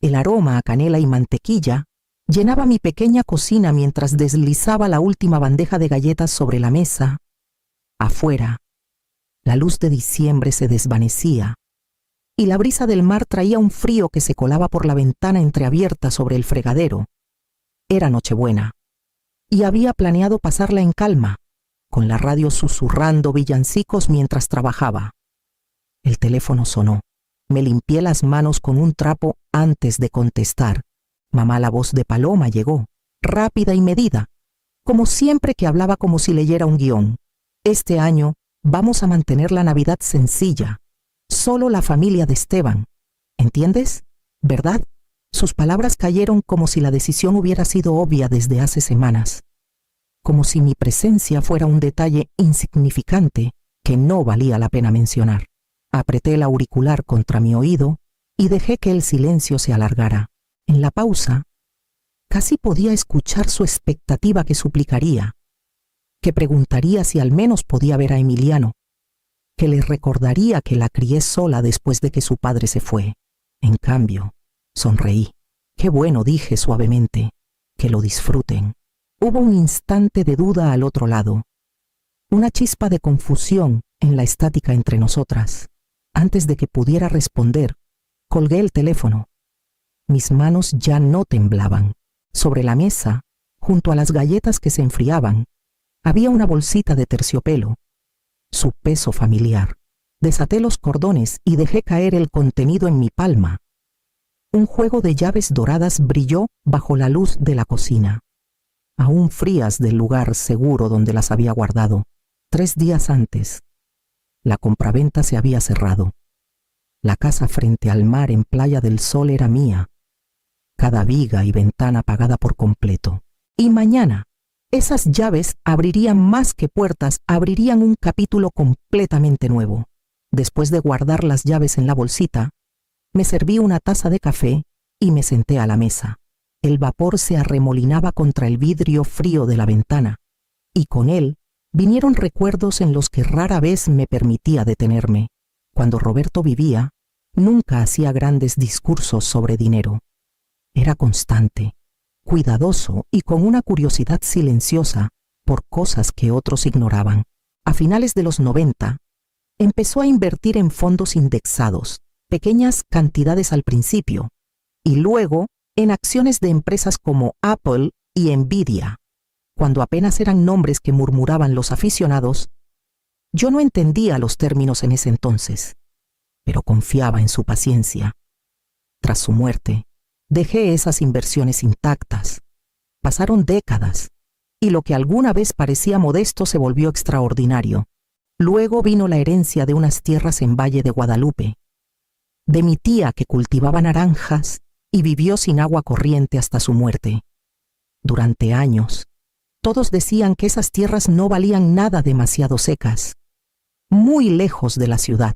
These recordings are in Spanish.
El aroma a canela y mantequilla llenaba mi pequeña cocina mientras deslizaba la última bandeja de galletas sobre la mesa. Afuera, la luz de diciembre se desvanecía y la brisa del mar traía un frío que se colaba por la ventana entreabierta sobre el fregadero. Era Nochebuena y había planeado pasarla en calma, con la radio susurrando villancicos mientras trabajaba. El teléfono sonó. Me limpié las manos con un trapo antes de contestar. Mamá, la voz de Paloma llegó, rápida y medida, como siempre que hablaba como si leyera un guión. Este año vamos a mantener la Navidad sencilla, solo la familia de Esteban. ¿Entiendes? ¿Verdad? Sus palabras cayeron como si la decisión hubiera sido obvia desde hace semanas, como si mi presencia fuera un detalle insignificante que no valía la pena mencionar. Apreté el auricular contra mi oído y dejé que el silencio se alargara. En la pausa, casi podía escuchar su expectativa que suplicaría, que preguntaría si al menos podía ver a Emiliano, que le recordaría que la crié sola después de que su padre se fue. En cambio, sonreí. Qué bueno, dije suavemente, que lo disfruten. Hubo un instante de duda al otro lado, una chispa de confusión en la estática entre nosotras. Antes de que pudiera responder, colgué el teléfono. Mis manos ya no temblaban. Sobre la mesa, junto a las galletas que se enfriaban, había una bolsita de terciopelo, su peso familiar. Desaté los cordones y dejé caer el contenido en mi palma. Un juego de llaves doradas brilló bajo la luz de la cocina, aún frías del lugar seguro donde las había guardado. 3 días antes, la compraventa se había cerrado. La casa frente al mar en Playa del Sol era mía, cada viga y ventana apagada por completo. Y mañana, esas llaves abrirían más que puertas, abrirían un capítulo completamente nuevo. Después de guardar las llaves en la bolsita, me serví una taza de café y me senté a la mesa. El vapor se arremolinaba contra el vidrio frío de la ventana, y con él vinieron recuerdos en los que rara vez me permitía detenerme. Cuando Roberto vivía, nunca hacía grandes discursos sobre dinero. Era constante, cuidadoso y con una curiosidad silenciosa por cosas que otros ignoraban. A finales de los 90, empezó a invertir en fondos indexados, pequeñas cantidades al principio, y luego en acciones de empresas como Apple y Nvidia. Cuando apenas eran nombres que murmuraban los aficionados, yo no entendía los términos en ese entonces, pero confiaba en su paciencia. Tras su muerte, dejé esas inversiones intactas. Pasaron décadas, y lo que alguna vez parecía modesto se volvió extraordinario. Luego vino la herencia de unas tierras en Valle de Guadalupe, de mi tía que cultivaba naranjas y vivió sin agua corriente hasta su muerte. Durante años, todos decían que esas tierras no valían nada, demasiado secas, muy lejos de la ciudad.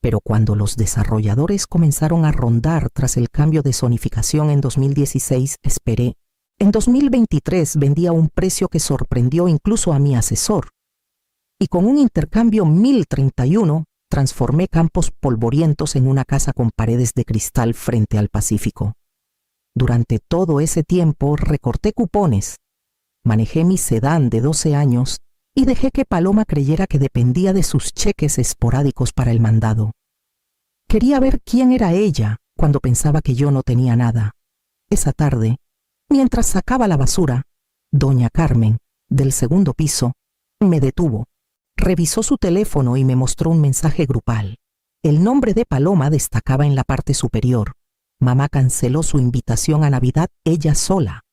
Pero cuando los desarrolladores comenzaron a rondar tras el cambio de zonificación en 2016, esperé. En 2023 vendí a un precio que sorprendió incluso a mi asesor. Y con un intercambio 1031, transformé campos polvorientos en una casa con paredes de cristal frente al Pacífico. Durante todo ese tiempo recorté cupones, manejé mi sedán de 12 años y dejé que Paloma creyera que dependía de sus cheques esporádicos para el mandado. Quería ver quién era ella cuando pensaba que yo no tenía nada. Esa tarde, mientras sacaba la basura, doña Carmen, del segundo piso, me detuvo. Revisó su teléfono y me mostró un mensaje grupal. El nombre de Paloma destacaba en la parte superior. Mamá canceló su invitación a Navidad ella sola.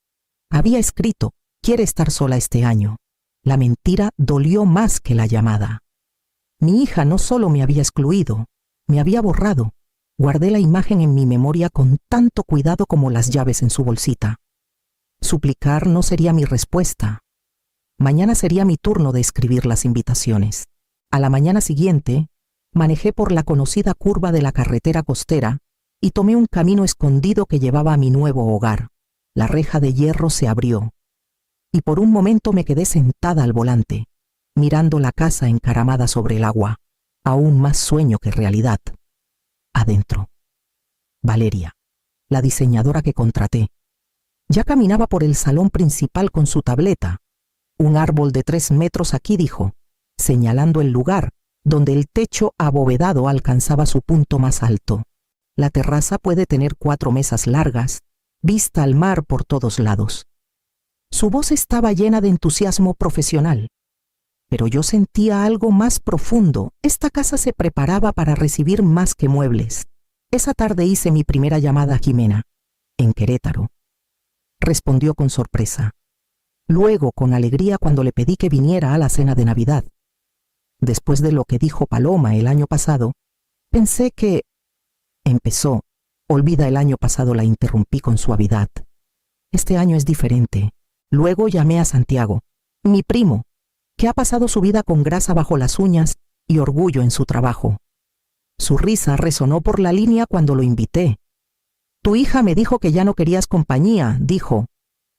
Había escrito: quiere estar sola este año. La mentira dolió más que la llamada. Mi hija no solo me había excluido, me había borrado. Guardé la imagen en mi memoria con tanto cuidado como las llaves en su bolsita. Suplicar no sería mi respuesta. Mañana sería mi turno de escribir las invitaciones. A la mañana siguiente, manejé por la conocida curva de la carretera costera y tomé un camino escondido que llevaba a mi nuevo hogar. La reja de hierro se abrió, y por un momento me quedé sentada al volante, mirando la casa encaramada sobre el agua, aún más sueño que realidad. Adentro, Valeria, la diseñadora que contraté. Ya caminaba por el salón principal con su tableta. Un árbol de 3 metros aquí, dijo, señalando el lugar donde el techo abovedado alcanzaba su punto más alto. La terraza puede tener 4 mesas largas, vista al mar por todos lados. Su voz estaba llena de entusiasmo profesional. Pero yo sentía algo más profundo. Esta casa se preparaba para recibir más que muebles. Esa tarde hice mi primera llamada a Jimena, en Querétaro. Respondió con sorpresa. Luego, con alegría, cuando le pedí que viniera a la cena de Navidad. Después de lo que dijo Paloma el año pasado, pensé que... Empezó. Olvida el año pasado, la interrumpí con suavidad. Este año es diferente. Luego llamé a Santiago, mi primo, que ha pasado su vida con grasa bajo las uñas y orgullo en su trabajo. Su risa resonó por la línea cuando lo invité. Tu hija me dijo que ya no querías compañía, dijo.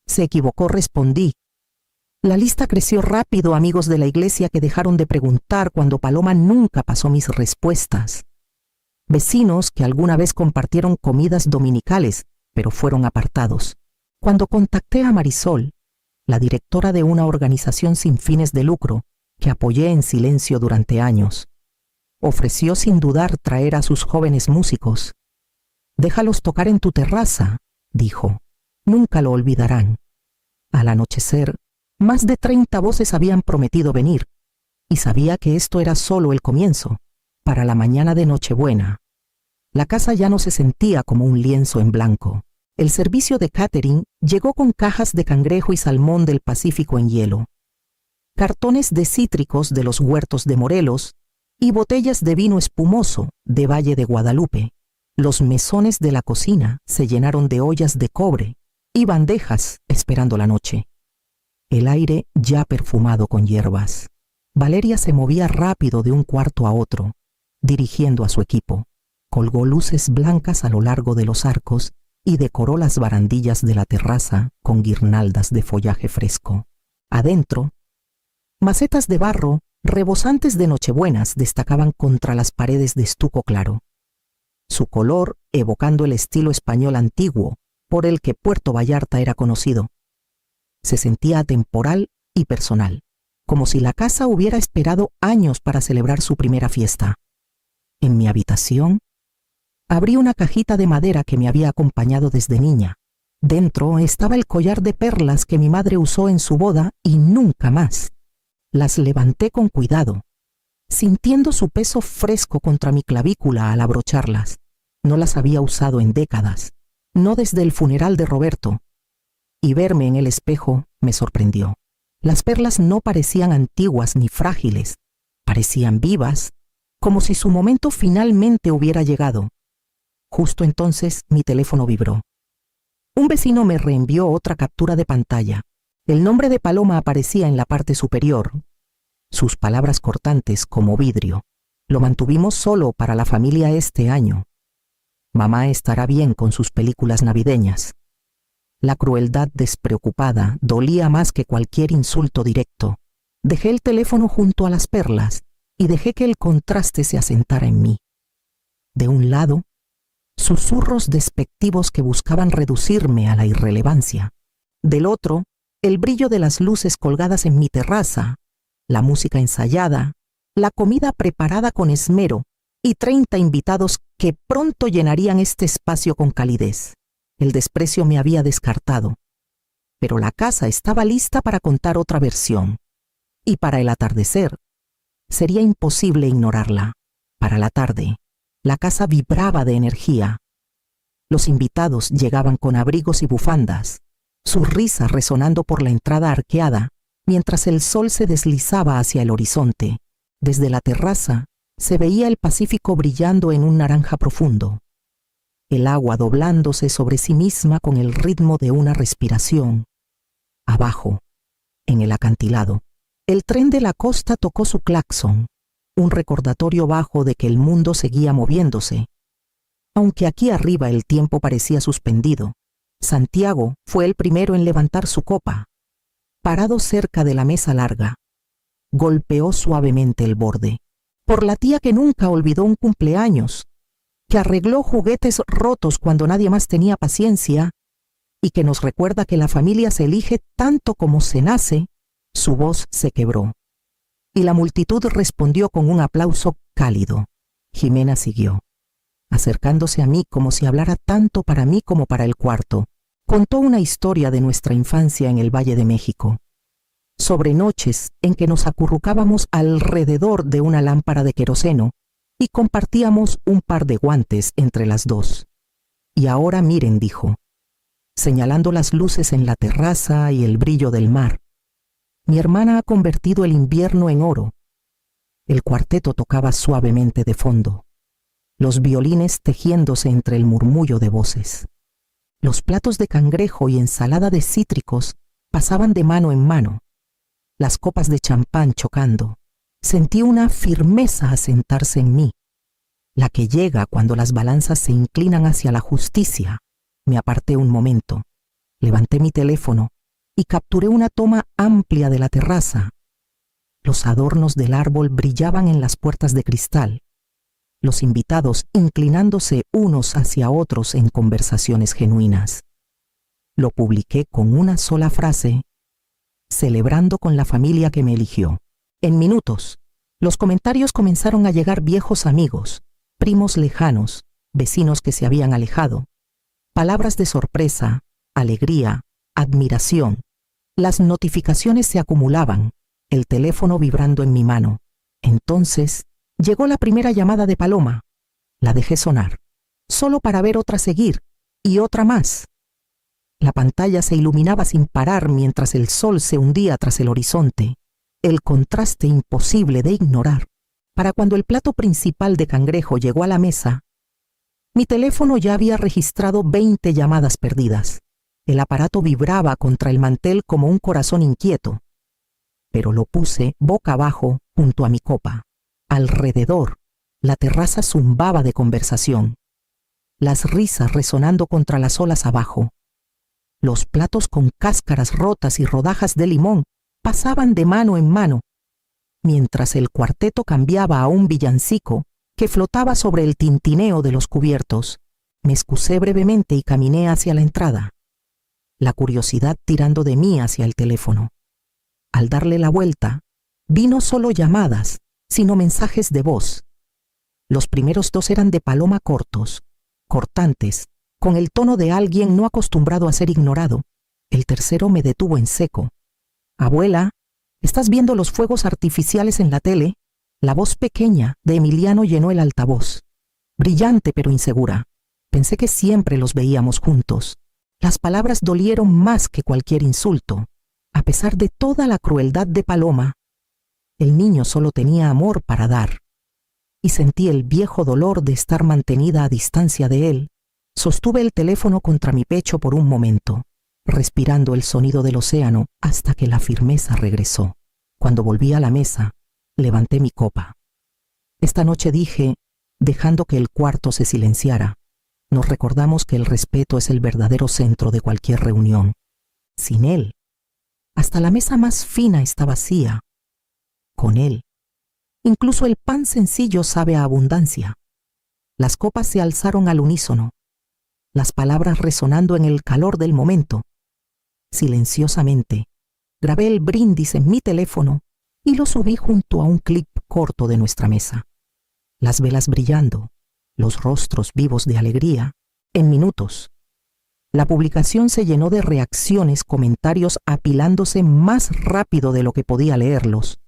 Se equivocó, respondí. La lista creció rápido, amigos de la iglesia que dejaron de preguntar cuando Paloma nunca pasó mis respuestas. Vecinos que alguna vez compartieron comidas dominicales, pero fueron apartados. Cuando contacté a Marisol, la directora de una organización sin fines de lucro, que apoyé en silencio durante años, ofreció sin dudar traer a sus jóvenes músicos. Déjalos tocar en tu terraza, dijo. Nunca lo olvidarán. Al anochecer, más de 30 voces habían prometido venir, y sabía que esto era solo el comienzo, para la mañana de Nochebuena. La casa ya no se sentía como un lienzo en blanco. El servicio de catering llegó con cajas de cangrejo y salmón del Pacífico en hielo, cartones de cítricos de los huertos de Morelos y botellas de vino espumoso de Valle de Guadalupe. Los mesones de la cocina se llenaron de ollas de cobre y bandejas esperando la noche. El aire ya perfumado con hierbas. Valeria se movía rápido de un cuarto a otro, dirigiendo a su equipo. Colgó luces blancas a lo largo de los arcos y decoró las barandillas de la terraza con guirnaldas de follaje fresco. Adentro, macetas de barro rebosantes de nochebuenas destacaban contra las paredes de estuco claro, su color evocando el estilo español antiguo por el que Puerto Vallarta era conocido. Se sentía atemporal y personal, como si la casa hubiera esperado años para celebrar su primera fiesta. En mi habitación, abrí una cajita de madera que me había acompañado desde niña. Dentro estaba el collar de perlas que mi madre usó en su boda y nunca más. Las levanté con cuidado, sintiendo su peso fresco contra mi clavícula al abrocharlas. No las había usado en décadas, no desde el funeral de Roberto. Y verme en el espejo me sorprendió. Las perlas no parecían antiguas ni frágiles, parecían vivas, como si su momento finalmente hubiera llegado. Justo entonces mi teléfono vibró. Un vecino me reenvió otra captura de pantalla. El nombre de Paloma aparecía en la parte superior. Sus palabras cortantes como vidrio. Lo mantuvimos solo para la familia este año. Mamá estará bien con sus películas navideñas. La crueldad despreocupada dolía más que cualquier insulto directo. Dejé el teléfono junto a las perlas y dejé que el contraste se asentara en mí. De un lado, susurros despectivos que buscaban reducirme a la irrelevancia. Del otro, el brillo de las luces colgadas en mi terraza, la música ensayada, la comida preparada con esmero y 30 invitados que pronto llenarían este espacio con calidez. El desprecio me había descartado, pero la casa estaba lista para contar otra versión. Y para el atardecer, sería imposible ignorarla. Para la tarde, la casa vibraba de energía. Los invitados llegaban con abrigos y bufandas, su risa resonando por la entrada arqueada, mientras el sol se deslizaba hacia el horizonte. Desde la terraza se veía el Pacífico brillando en un naranja profundo, el agua doblándose sobre sí misma con el ritmo de una respiración. Abajo, en el acantilado, el tren de la costa tocó su claxon, un recordatorio bajo de que el mundo seguía moviéndose. Aunque aquí arriba el tiempo parecía suspendido, Santiago fue el primero en levantar su copa. Parado cerca de la mesa larga, golpeó suavemente el borde. Por la tía que nunca olvidó un cumpleaños, que arregló juguetes rotos cuando nadie más tenía paciencia y que nos recuerda que la familia se elige tanto como se nace, su voz se quebró. Y la multitud respondió con un aplauso cálido. Jimena siguió, acercándose a mí como si hablara tanto para mí como para el cuarto. Contó una historia de nuestra infancia en el Valle de México, sobre noches en que nos acurrucábamos alrededor de una lámpara de queroseno y compartíamos un par de guantes entre las dos. Y ahora miren, dijo, señalando las luces en la terraza y el brillo del mar. Mi hermana ha convertido el invierno en oro. El cuarteto tocaba suavemente de fondo, los violines tejiéndose entre el murmullo de voces. Los platos de cangrejo y ensalada de cítricos pasaban de mano en mano, las copas de champán chocando. Sentí una firmeza asentarse en mí, la que llega cuando las balanzas se inclinan hacia la justicia. Me aparté un momento, levanté mi teléfono y capturé una toma amplia de la terraza. Los adornos del árbol brillaban en las puertas de cristal, los invitados inclinándose unos hacia otros en conversaciones genuinas. Lo publiqué con una sola frase, celebrando con la familia que me eligió. En minutos, los comentarios comenzaron a llegar: viejos amigos, primos lejanos, vecinos que se habían alejado, palabras de sorpresa, alegría, admiración. Las notificaciones se acumulaban, el teléfono vibrando en mi mano. Entonces, llegó la primera llamada de Paloma. La dejé sonar, solo para ver otra seguir, y otra más. La pantalla se iluminaba sin parar mientras el sol se hundía tras el horizonte, el contraste imposible de ignorar. Para cuando el plato principal de cangrejo llegó a la mesa, mi teléfono ya había registrado 20 llamadas perdidas. El aparato vibraba contra el mantel como un corazón inquieto, pero lo puse boca abajo junto a mi copa. Alrededor, la terraza zumbaba de conversación, las risas resonando contra las olas abajo. Los platos con cáscaras rotas y rodajas de limón pasaban de mano en mano, mientras el cuarteto cambiaba a un villancico que flotaba sobre el tintineo de los cubiertos. Me excusé brevemente y caminé hacia la entrada, la curiosidad tirando de mí hacia el teléfono. Al darle la vuelta, vi no solo llamadas, sino mensajes de voz. Los primeros dos eran de Paloma cortos, cortantes, con el tono de alguien no acostumbrado a ser ignorado. El tercero me detuvo en seco. Abuela, ¿estás viendo los fuegos artificiales en la tele? La voz pequeña de Emiliano llenó el altavoz. Brillante pero insegura. Pensé que siempre los veíamos juntos. Las palabras dolieron más que cualquier insulto. A pesar de toda la crueldad de Paloma, el niño solo tenía amor para dar. Y sentí el viejo dolor de estar mantenida a distancia de él. Sostuve el teléfono contra mi pecho por un momento, respirando el sonido del océano hasta que la firmeza regresó. Cuando volví a la mesa, levanté mi copa. Esta noche dije, dejando que el cuarto se silenciara, nos recordamos que el respeto es el verdadero centro de cualquier reunión. Sin él, hasta la mesa más fina está vacía. Con él, incluso el pan sencillo sabe a abundancia. Las copas se alzaron al unísono, las palabras resonando en el calor del momento. Silenciosamente, grabé el brindis en mi teléfono y lo subí junto a un clip corto de nuestra mesa. Las velas brillando, los rostros vivos de alegría. En minutos, la publicación se llenó de reacciones, comentarios apilándose más rápido de lo que podía leerlos.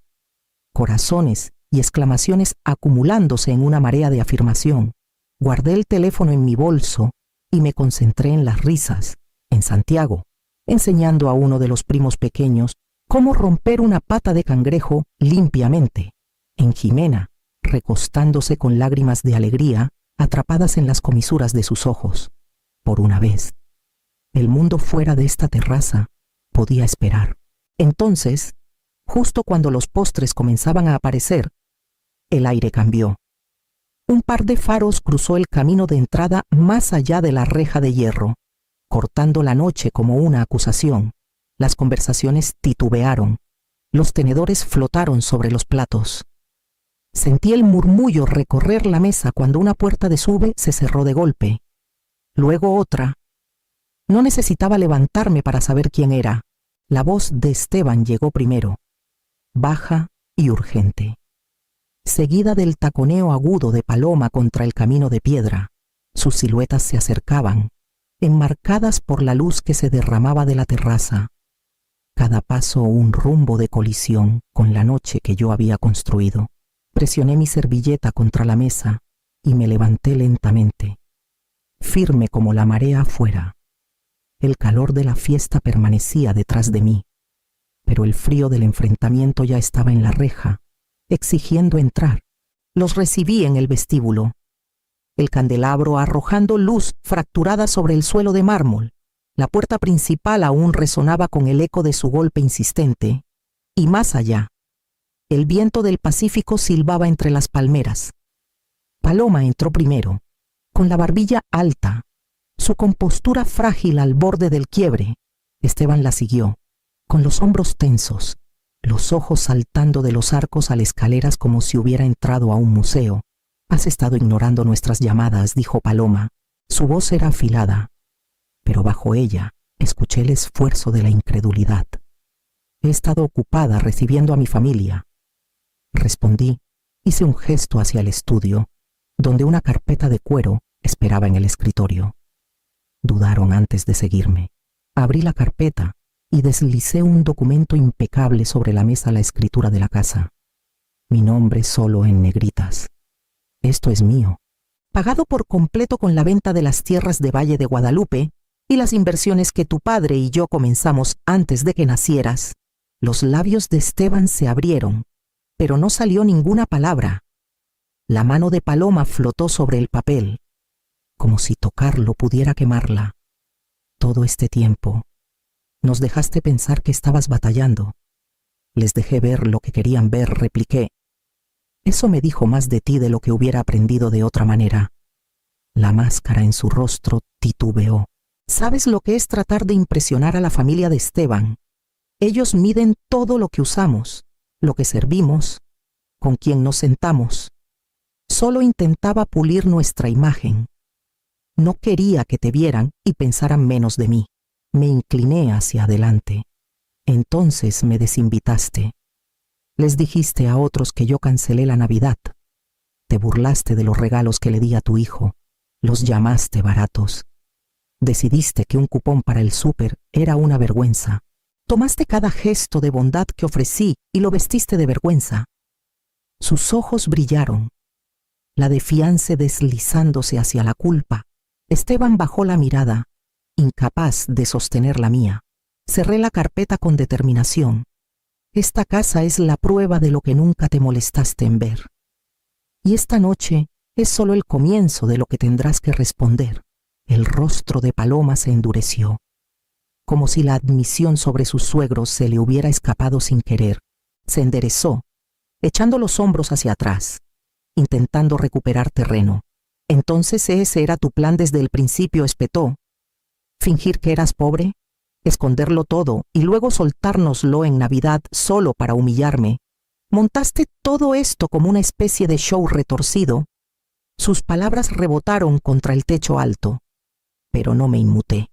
Corazones y exclamaciones acumulándose en una marea de afirmación. Guardé el teléfono en mi bolso y me concentré en las risas, en Santiago, enseñando a uno de los primos pequeños cómo romper una pata de cangrejo limpiamente, en Jimena, recostándose con lágrimas de alegría atrapadas en las comisuras de sus ojos. Por una vez, el mundo fuera de esta terraza podía esperar. Entonces, justo cuando los postres comenzaban a aparecer, el aire cambió. Un par de faros cruzó el camino de entrada más allá de la reja de hierro, cortando la noche como una acusación. Las conversaciones titubearon. Los tenedores flotaron sobre los platos. Sentí el murmullo recorrer la mesa cuando una puerta de sube se cerró de golpe. Luego otra. No necesitaba levantarme para saber quién era. La voz de Esteban llegó primero, baja y urgente, seguida del taconeo agudo de Paloma contra el camino de piedra. Sus siluetas se acercaban, enmarcadas por la luz que se derramaba de la terraza. Cada paso un rumbo de colisión con la noche que yo había construido. Presioné mi servilleta contra la mesa y me levanté lentamente, firme como la marea afuera. El calor de la fiesta permanecía detrás de mí, pero el frío del enfrentamiento ya estaba en la reja, exigiendo entrar. Los recibí en el vestíbulo, el candelabro arrojando luz fracturada sobre el suelo de mármol. La puerta principal aún resonaba con el eco de su golpe insistente, y más allá, el viento del Pacífico silbaba entre las palmeras. Paloma entró primero, con la barbilla alta, su compostura frágil al borde del quiebre. Esteban la siguió, con los hombros tensos, los ojos saltando de los arcos a las escaleras como si hubiera entrado a un museo. «Has estado ignorando nuestras llamadas», dijo Paloma. Su voz era afilada, pero bajo ella escuché el esfuerzo de la incredulidad. «He estado ocupada recibiendo a mi familia», respondí. Hice un gesto hacia el estudio, donde una carpeta de cuero esperaba en el escritorio. Dudaron antes de seguirme. Abrí la carpeta y deslicé un documento impecable sobre la mesa, la escritura de la casa. Mi nombre solo en negritas. «Esto es mío, pagado por completo con la venta de las tierras de Valle de Guadalupe y las inversiones que tu padre y yo comenzamos antes de que nacieras». Los labios de Esteban se abrieron, pero no salió ninguna palabra. La mano de Paloma flotó sobre el papel, como si tocarlo pudiera quemarla. «Todo este tiempo nos dejaste pensar que estabas batallando». «Les dejé ver lo que querían ver», repliqué. «Eso me dijo más de ti de lo que hubiera aprendido de otra manera». La máscara en su rostro titubeó. «¿Sabes lo que es tratar de impresionar a la familia de Esteban? Ellos miden todo lo que usamos, lo que servimos, con quien nos sentamos. Solo intentaba pulir nuestra imagen. No quería que te vieran y pensaran menos de mí». Me incliné hacia adelante. «Entonces me desinvitaste. Les dijiste a otros que yo cancelé la Navidad. Te burlaste de los regalos que le di a tu hijo. Los llamaste baratos. Decidiste que un cupón para el súper era una vergüenza. Tomaste cada gesto de bondad que ofrecí y lo vestiste de vergüenza». Sus ojos brillaron, la de fiance deslizándose hacia la culpa. Esteban bajó la mirada, incapaz de sostener la mía. Cerré la carpeta con determinación. «Esta casa es la prueba de lo que nunca te molestaste en ver. Y esta noche es solo el comienzo de lo que tendrás que responder». El rostro de Paloma se endureció, como si la admisión sobre sus suegros se le hubiera escapado sin querer. Se enderezó, echando los hombros hacia atrás, intentando recuperar terreno. «Entonces ese era tu plan desde el principio», espetó. «Fingir que eras pobre, esconderlo todo y luego soltárnoslo en Navidad solo para humillarme. Montaste todo esto como una especie de show retorcido». Sus palabras rebotaron contra el techo alto, pero no me inmuté.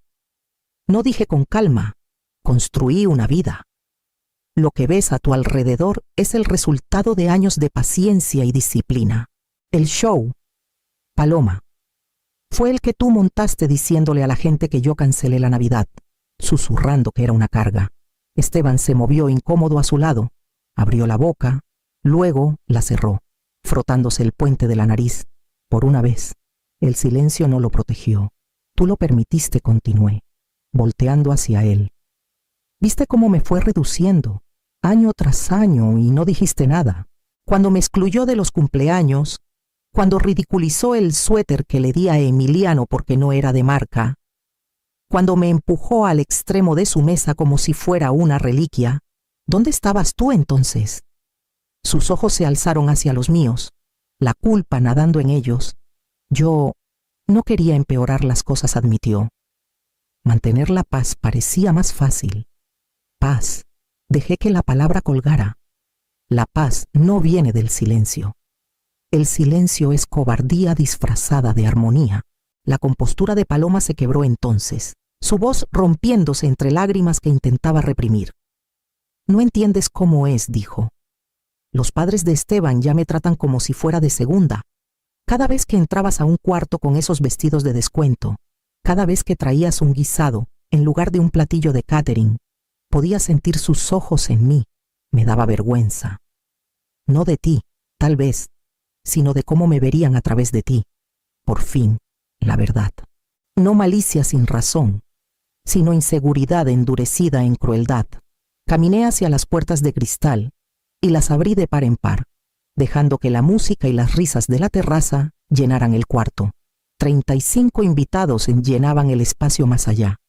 No dije con calma, construí una vida. Lo que ves a tu alrededor es el resultado de años de paciencia y disciplina. El show, Paloma, fue el que tú montaste diciéndole a la gente que yo cancelé la Navidad, susurrando que era una carga. Esteban se movió incómodo a su lado, abrió la boca, luego la cerró, frotándose el puente de la nariz. Por una vez, el silencio no lo protegió. «Tú lo permitiste», continué, volteando hacia él. «¿Viste cómo me fue reduciendo, año tras año, y no dijiste nada? Cuando me excluyó de los cumpleaños, cuando ridiculizó el suéter que le di a Emiliano porque no era de marca, cuando me empujó al extremo de su mesa como si fuera una reliquia, ¿dónde estabas tú entonces?» Sus ojos se alzaron hacia los míos, la culpa nadando en ellos. «Yo no quería empeorar las cosas», admitió. Mantener la paz parecía más fácil. Paz. Dejé que la palabra colgara. La paz no viene del silencio, El silencio es cobardía disfrazada de armonía. La compostura de Paloma se quebró entonces, su voz rompiéndose entre lágrimas que intentaba reprimir. No entiendes cómo es, dijo. Los padres de Esteban ya me tratan como si fuera de segunda. Cada vez que entrabas a un cuarto con esos vestidos de descuento, cada vez que traías un guisado en lugar de un platillo de catering, podía sentir sus ojos en mí. Me daba vergüenza. No de ti, tal vez, sino de cómo me verían a través de ti. Por fin, la verdad. No malicia sin razón, sino inseguridad endurecida en crueldad. Caminé hacia las puertas de cristal y las abrí de par en par, dejando que la música y las risas de la terraza llenaran el cuarto. 35 invitados llenaban el espacio más allá.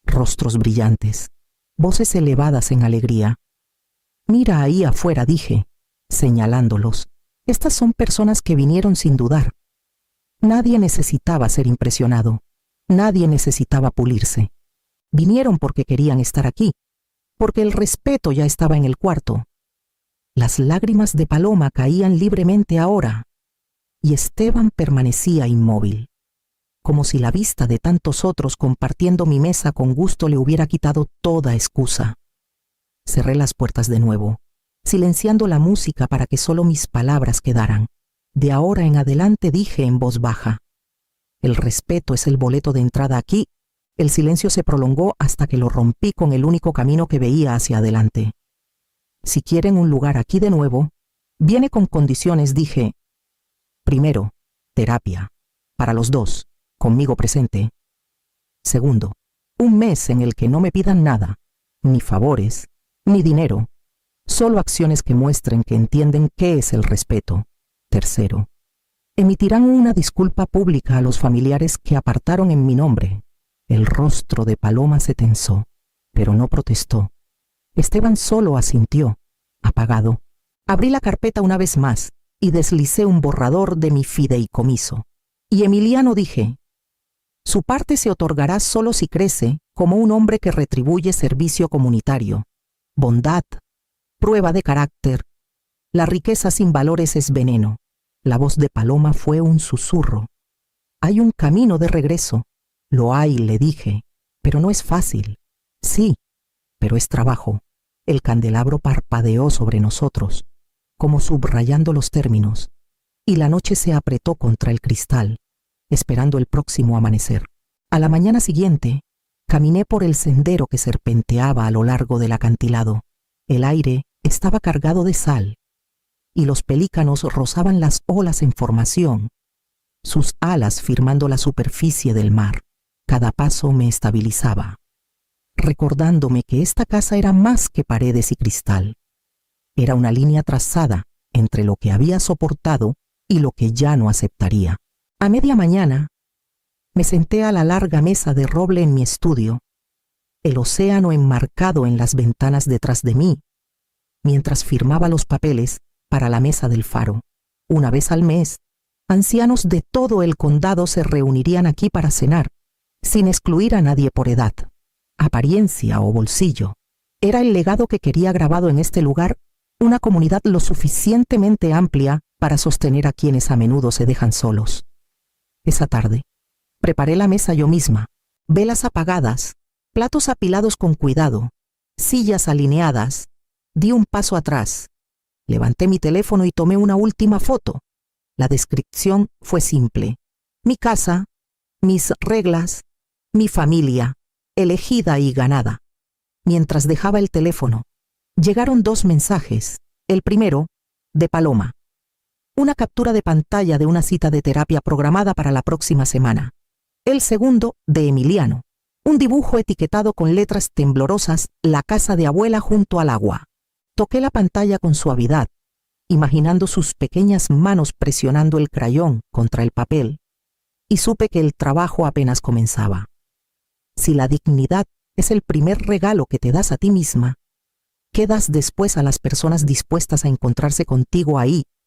Rostros brillantes, voces elevadas en alegría. Mira ahí afuera, dije, señalándolos. Estas son personas que vinieron sin dudar. Nadie necesitaba ser impresionado. Nadie necesitaba pulirse. Vinieron porque querían estar aquí, porque el respeto ya estaba en el cuarto. Las lágrimas de Paloma caían libremente ahora, y Esteban permanecía inmóvil, como si la vista de tantos otros compartiendo mi mesa con gusto le hubiera quitado toda excusa. Cerré las puertas de nuevo, silenciando la música para que solo mis palabras quedaran. De ahora en adelante dije en voz baja: el respeto es el boleto de entrada aquí. El silencio se prolongó hasta que lo rompí con el único camino que veía hacia adelante. Si quieren un lugar aquí de nuevo, viene con condiciones, dije. Primero, terapia, para los dos, conmigo presente. Segundo, un mes en el que no me pidan nada, ni favores, ni dinero, solo acciones que muestren que entienden qué es el respeto. Tercero, emitirán una disculpa pública a los familiares que apartaron en mi nombre. El rostro de Paloma se tensó, pero no protestó. Esteban solo asintió, apagado. Abrí la carpeta una vez más y deslicé un borrador de mi fideicomiso. Y Emiliano dije: su parte se otorgará solo si crece como un hombre que retribuye servicio comunitario, bondad, prueba de carácter. La riqueza sin valores es veneno. La voz de Paloma fue un susurro. Hay un camino de regreso. Lo hay, le dije, pero no es fácil. Sí, pero es trabajo. El candelabro parpadeó sobre nosotros, como subrayando los términos, y la noche se apretó contra el cristal, esperando el próximo amanecer. A la mañana siguiente, caminé por el sendero que serpenteaba a lo largo del acantilado. El aire estaba cargado de sal, y los pelícanos rozaban las olas en formación, sus alas firmando la superficie del mar. Cada paso me estabilizaba, recordándome que esta casa era más que paredes y cristal. Era una línea trazada entre lo que había soportado y lo que ya no aceptaría. A media mañana, me senté a la larga mesa de roble en mi estudio, el océano enmarcado en las ventanas detrás de mí, mientras firmaba los papeles para la mesa del faro. Una vez al mes, ancianos de todo el condado se reunirían aquí para cenar, sin excluir a nadie por edad, apariencia o bolsillo. Era el legado que quería grabado en este lugar, una comunidad lo suficientemente amplia para sostener a quienes a menudo se dejan solos. Esa tarde, preparé la mesa yo misma, velas apagadas, platos apilados con cuidado, sillas alineadas. Di un paso atrás, levanté mi teléfono y tomé una última foto. La descripción fue simple: mi casa, mis reglas, mi familia, elegida y ganada. Mientras dejaba el teléfono, llegaron 2 mensajes. El primero, de Paloma. Una captura de pantalla de una cita de terapia programada para la próxima semana. El segundo, de Emiliano. Un dibujo etiquetado con letras temblorosas: la casa de abuela junto al agua. Toqué la pantalla con suavidad, imaginando sus pequeñas manos presionando el crayón contra el papel, y supe que el trabajo apenas comenzaba. Si la dignidad es el primer regalo que te das a ti misma, ¿qué das después a las personas dispuestas a encontrarse contigo ahí